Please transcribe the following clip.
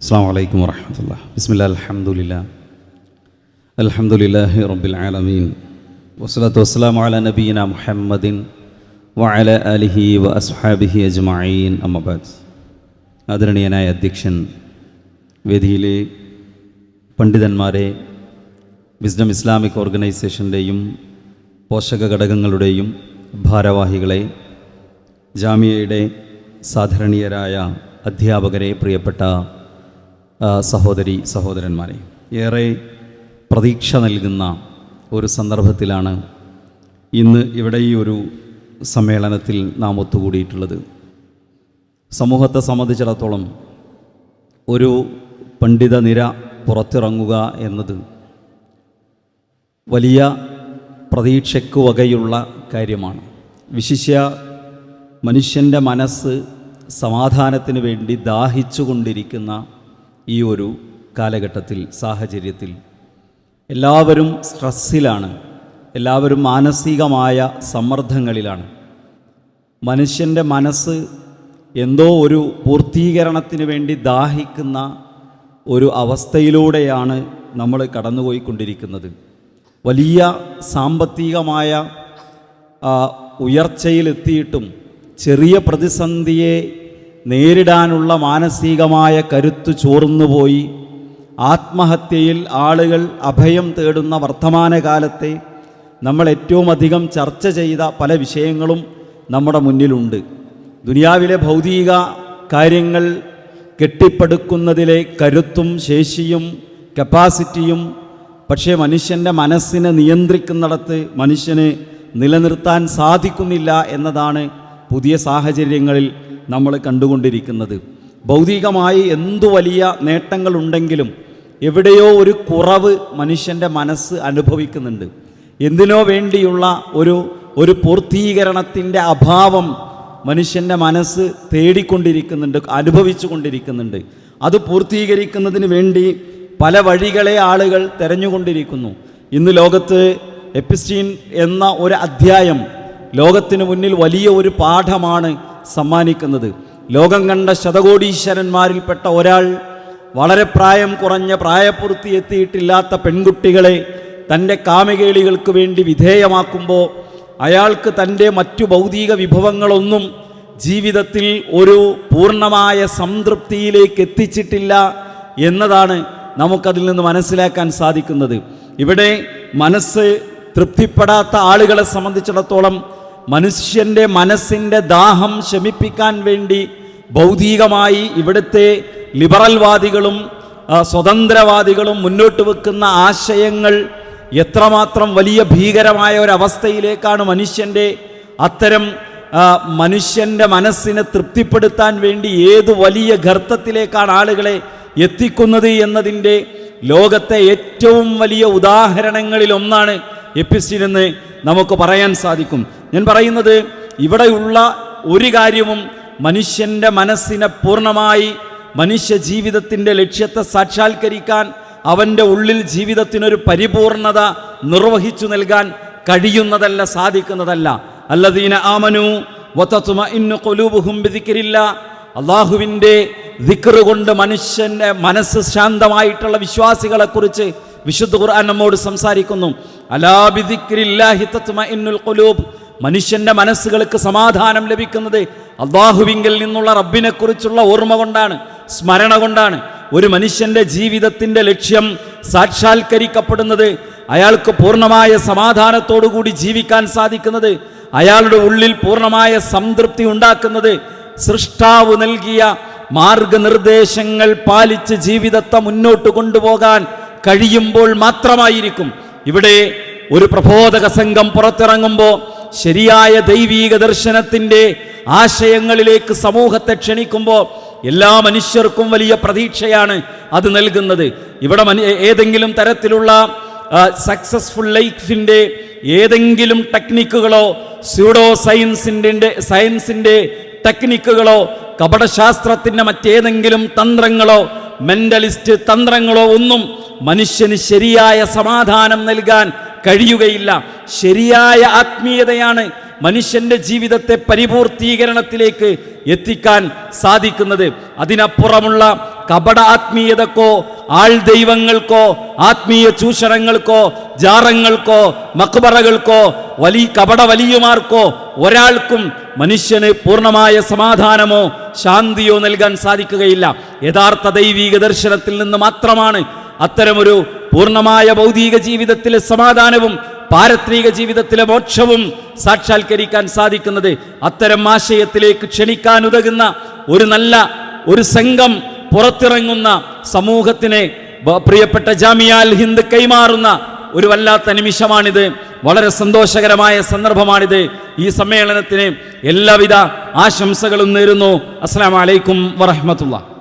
അസ്സലാമു അലൈക്കും വറഹ്മത്തുള്ളാഹി. ബിസ്മില്ലാഹി അൽഹംദുലില്ലാഹി റബ്ബിൽ ആലമീൻ വസ്സലാത്തു വസ്സലാമു അലാ നബിയിനാ മുഹമ്മദിൻ വഅലാ ആലിഹി വഅസ്ഹാബിഹി അജ്മഈൻ. അമ്മാ ബഅദ്. ആദരണീയനായ അധ്യക്ഷൻ, വേദിയിലെ പണ്ഡിതന്മാരെ, വിസ്ഡം ഇസ്ലാമിക് ഓർഗനൈസേഷൻ്റെയും പോഷക ഘടകങ്ങളുടെയും ഭാരവാഹികളെ, ജാമിയയുടെ സാധാരണീയരായ അധ്യാപകരെ, പ്രിയപ്പെട്ട സഹോദരി സഹോദരന്മാരെ, ഏറെ പ്രതീക്ഷ നൽകുന്ന ഒരു സന്ദർഭത്തിലാണ് ഇന്ന് ഇവിടെ ഈ ഒരു സമ്മേളനത്തിൽ നാം ഒത്തുകൂടിയിട്ടുള്ളത്. സമൂഹത്തെ സംബന്ധിച്ചിടത്തോളം ഒരു പണ്ഡിത നിര പുറത്തിറങ്ങുക എന്നത് വലിയ പ്രതീക്ഷയ്ക്ക് വകയുള്ള കാര്യമാണ്. വിശിഷ്യ മനുഷ്യൻ്റെ മനസ്സ് സമാധാനത്തിന് വേണ്ടി ദാഹിച്ചുകൊണ്ടിരിക്കുന്ന ഈ ഒരു കാലഘട്ടത്തിൽ, സാഹചര്യത്തിൽ എല്ലാവരും സ്ട്രെസ്സിലാണ്, എല്ലാവരും മാനസികമായ സമ്മർദ്ദങ്ങളിലാണ്. മനുഷ്യൻ്റെ മനസ്സ് എന്തോ ഒരു പൂർത്തീകരണത്തിന് വേണ്ടി ദാഹിക്കുന്ന ഒരു അവസ്ഥയിലൂടെയാണ് നമ്മൾ കടന്നുപോയിക്കൊണ്ടിരിക്കുന്നത്. വലിയ സാമ്പത്തികമായ ഉയർച്ചയിലെത്തിയിട്ടും ചെറിയ പ്രതിസന്ധിയെ നേരിടാനുള്ള മാനസികമായ കരുത്ത് ചോർന്നുപോയി ആത്മഹത്യയിൽ ആളുകൾ അഭയം തേടുന്ന വർത്തമാനകാലത്തെ നമ്മൾ ഏറ്റവും അധികം ചർച്ച ചെയ്ത പല വിഷയങ്ങളും നമ്മുടെ മുന്നിലുണ്ട്. ദുനിയാവിലെ ഭൗതിക കാര്യങ്ങൾ കെട്ടിപ്പടുക്കുന്നതിലെ കരുത്തും ശേഷിയും കപ്പാസിറ്റിയും പക്ഷേ മനുഷ്യൻ്റെ മനസ്സിനെ നിയന്ത്രിക്കുന്നിടത്ത് മനുഷ്യന് നിലനിർത്താൻ സാധിക്കുന്നില്ല എന്നതാണ് പുതിയ സാഹചര്യങ്ങളിൽ നമ്മൾ കണ്ടുകൊണ്ടിരിക്കുന്നത്. ഭൗതികമായി എന്തു വലിയ നേട്ടങ്ങളുണ്ടെങ്കിലും എവിടെയോ ഒരു കുറവ് മനുഷ്യൻ്റെ മനസ്സ് അനുഭവിക്കുന്നുണ്ട്. എന്തിനോ വേണ്ടിയുള്ള ഒരു പൂർത്തീകരണത്തിൻ്റെ അഭാവം മനുഷ്യൻ്റെ മനസ്സ് തേടിക്കൊണ്ടിരിക്കുന്നുണ്ട്, അനുഭവിച്ചു കൊണ്ടിരിക്കുന്നുണ്ട്. അത് പൂർത്തീകരിക്കുന്നതിന് വേണ്ടി പല വഴികളെ ആളുകൾ തിരഞ്ഞുകൊണ്ടിരിക്കുന്നു. ഇന്ന് ലോകത്ത് എപ്പിസ്റ്റീൻ എന്ന ഒരു അധ്യായം ലോകത്തിന് മുന്നിൽ വലിയ ഒരു പാഠമാണ് സമ്മാനിക്കുന്നത്. ലോകം കണ്ട ശതകോടീശ്വരന്മാരിൽപ്പെട്ട ഒരാൾ വളരെ പ്രായം കുറഞ്ഞ, പ്രായപൂർത്തി എത്തിയിട്ടില്ലാത്ത പെൺകുട്ടികളെ തൻ്റെ കാമകേളികൾക്ക് വേണ്ടി വിധേയമാക്കുമ്പോൾ അയാൾക്ക് തൻ്റെ മറ്റു ഭൗതിക വിഭവങ്ങളൊന്നും ജീവിതത്തിൽ ഒരു പൂർണ്ണമായ സംതൃപ്തിയിലേക്ക് എത്തിച്ചിട്ടില്ല എന്നതാണ് നമുക്കതിൽ നിന്ന് മനസ്സിലാക്കാൻ സാധിക്കുന്നത്. ഇവിടെ മനസ്സ് തൃപ്തിപ്പെടാത്ത ആളുകളെ സംബന്ധിച്ചിടത്തോളം മനുഷ്യൻ്റെ മനസ്സിൻ്റെ ദാഹം ശമിപ്പിക്കാൻ വേണ്ടി ഭൗതികമായി ഇവിടുത്തെ ലിബറൽവാദികളും സ്വതന്ത്രവാദികളും മുന്നോട്ട് വെക്കുന്ന ആശയങ്ങൾ എത്രമാത്രം വലിയ ഭീകരമായ ഒരവസ്ഥയിലേക്കാണ് മനുഷ്യൻ്റെ മനസ്സിനെ തൃപ്തിപ്പെടുത്താൻ വേണ്ടി ഏത് വലിയ ഗർത്തത്തിലേക്കാണ് ആളുകളെ എത്തിക്കുന്നത് എന്നതിൻ്റെ ലോകത്തെ ഏറ്റവും വലിയ ഉദാഹരണങ്ങളിലൊന്നാണ് എപ്പിസ്റ്റീൻ എന്ന് നമുക്ക് പറയാൻ സാധിക്കും. ഞാൻ പറയുന്നത്, ഇവിടെയുള്ള ഒരു കാര്യവും മനുഷ്യൻ്റെ മനസ്സിനെ പൂർണ്ണമായി മനുഷ്യ ജീവിതത്തിൻ്റെ ലക്ഷ്യത്തെ സാക്ഷാത്കരിക്കാൻ, അവൻ്റെ ഉള്ളിൽ ജീവിതത്തിനൊരു പരിപൂർണത നിർവഹിച്ചു നൽകാൻ കഴിയുന്നതല്ല, സാധിക്കുന്നതല്ല. അല്ലദീന ആമനു വതത്മഇന്നു ഖുലൂബുഹും ബിദിക്രില്ലാ, അല്ലാഹുവിൻ്റെ ദിക്ർ കൊണ്ട് മനുഷ്യൻ്റെ മനസ്സ് ശാന്തമായിട്ടുള്ള വിശ്വാസികളെക്കുറിച്ച് വിശുദ്ധ ഖുർആൻ നമ്മോട് സംസാരിക്കുന്നു. അലാ ബിദിക്രില്ലാഹി തത്മഇന്നുൽ ഖുലൂബ്, മനുഷ്യൻ്റെ മനസ്സുകൾക്ക് സമാധാനം ലഭിക്കുന്നത് അല്ലാഹുവിങ്കിൽ നിന്നുള്ള റബ്ബിനെ കുറിച്ചുള്ള ഓർമ്മ കൊണ്ടാണ്, സ്മരണ കൊണ്ടാണ്. ഒരു മനുഷ്യൻ്റെ ജീവിതത്തിൻ്റെ ലക്ഷ്യം സാക്ഷാത്കരിക്കപ്പെടുന്നത്, അയാൾക്ക് പൂർണ്ണമായ സമാധാനത്തോടുകൂടി ജീവിക്കാൻ സാധിക്കുന്നത്, അയാളുടെ ഉള്ളിൽ പൂർണ്ണമായ സംതൃപ്തി ഉണ്ടാക്കുന്നത് സൃഷ്ടാവ് നൽകിയ മാർഗനിർദ്ദേശങ്ങൾ പാലിച്ച് ജീവിതത്തെ മുന്നോട്ട് കൊണ്ടുപോകാൻ കഴിയുമ്പോൾ മാത്രമായിരിക്കും. ഇവിടെ ഒരു പ്രബോധക സംഘം പുറത്തിറങ്ങുമ്പോൾ ശരിയായ ദൈവീക ദർശനത്തിൻ്റെ ആശയങ്ങളിലേക്ക് സമൂഹത്തെ ക്ഷണിക്കുമ്പോൾ എല്ലാ മനുഷ്യർക്കും വലിയ പ്രതീക്ഷയാണ് അത് നൽകുന്നത്. ഇവിടെ ഏതെങ്കിലും തരത്തിലുള്ള സക്സസ്ഫുൾ ലൈഫിൻ്റെ ഏതെങ്കിലും ടെക്നിക്കുകളോ, സ്യൂഡോ സയൻസിൻ്റെ ടെക്നിക്കുകളോ, കപടശാസ്ത്രത്തിൻ്റെ മറ്റേതെങ്കിലും തന്ത്രങ്ങളോ, മെൻ്റലിസ്റ്റ് തന്ത്രങ്ങളോ ഒന്നും മനുഷ്യന് ശരിയായ സമാധാനം നൽകാൻ കഴിയുകയില്ല. ശരിയായ ആത്മീയതയാണ് മനുഷ്യന്റെ ജീവിതത്തെ പരിപൂർത്തീകരണത്തിലേക്ക് എത്തിക്കാൻ സാധിക്കുന്നത്. അതിനപ്പുറമുള്ള കപട ആത്മീയതക്കോ ആൾ ദൈവങ്ങൾക്കോ ആത്മീയ ചൂഷണങ്ങൾക്കോ ജാറങ്ങൾക്കോ മക്ബറകൾക്കോ കപട വലിയമാർക്കോ ഒരാൾക്കും മനുഷ്യന് പൂർണ്ണമായ സമാധാനമോ ശാന്തിയോ നൽകാൻ സാധിക്കുകയില്ല. യഥാർത്ഥ ദൈവീക ദർശനത്തിൽ നിന്ന് മാത്രമാണ് അത്തരമൊരു പൂർണ്ണമായ ഭൗതിക ജീവിതത്തിലെ സമാധാനവും പാരത്രിക ജീവിതത്തിലെ മോക്ഷവും സാക്ഷാത്കരിക്കാൻ സാധിക്കുന്നത്. അത്തരം ആശയത്തിലേക്ക് ക്ഷണിക്കാൻ ഉതകുന്ന ഒരു സംഘം പുറത്തിറങ്ങുന്ന സമൂഹത്തിനെ പ്രിയപ്പെട്ട ജാമിയ അൽ ഹിന്ദ് കൈമാറുന്ന ഒരു വല്ലാത്ത നിമിഷമാണിത്. വളരെ സന്തോഷകരമായ സന്ദർഭമാണിത്. ഈ സമ്മേളനത്തിന് എല്ലാവിധ ആശംസകളും നേരുന്നു. അസ്സലാമു അലൈക്കും വറഹ്മത്തുള്ളാഹി.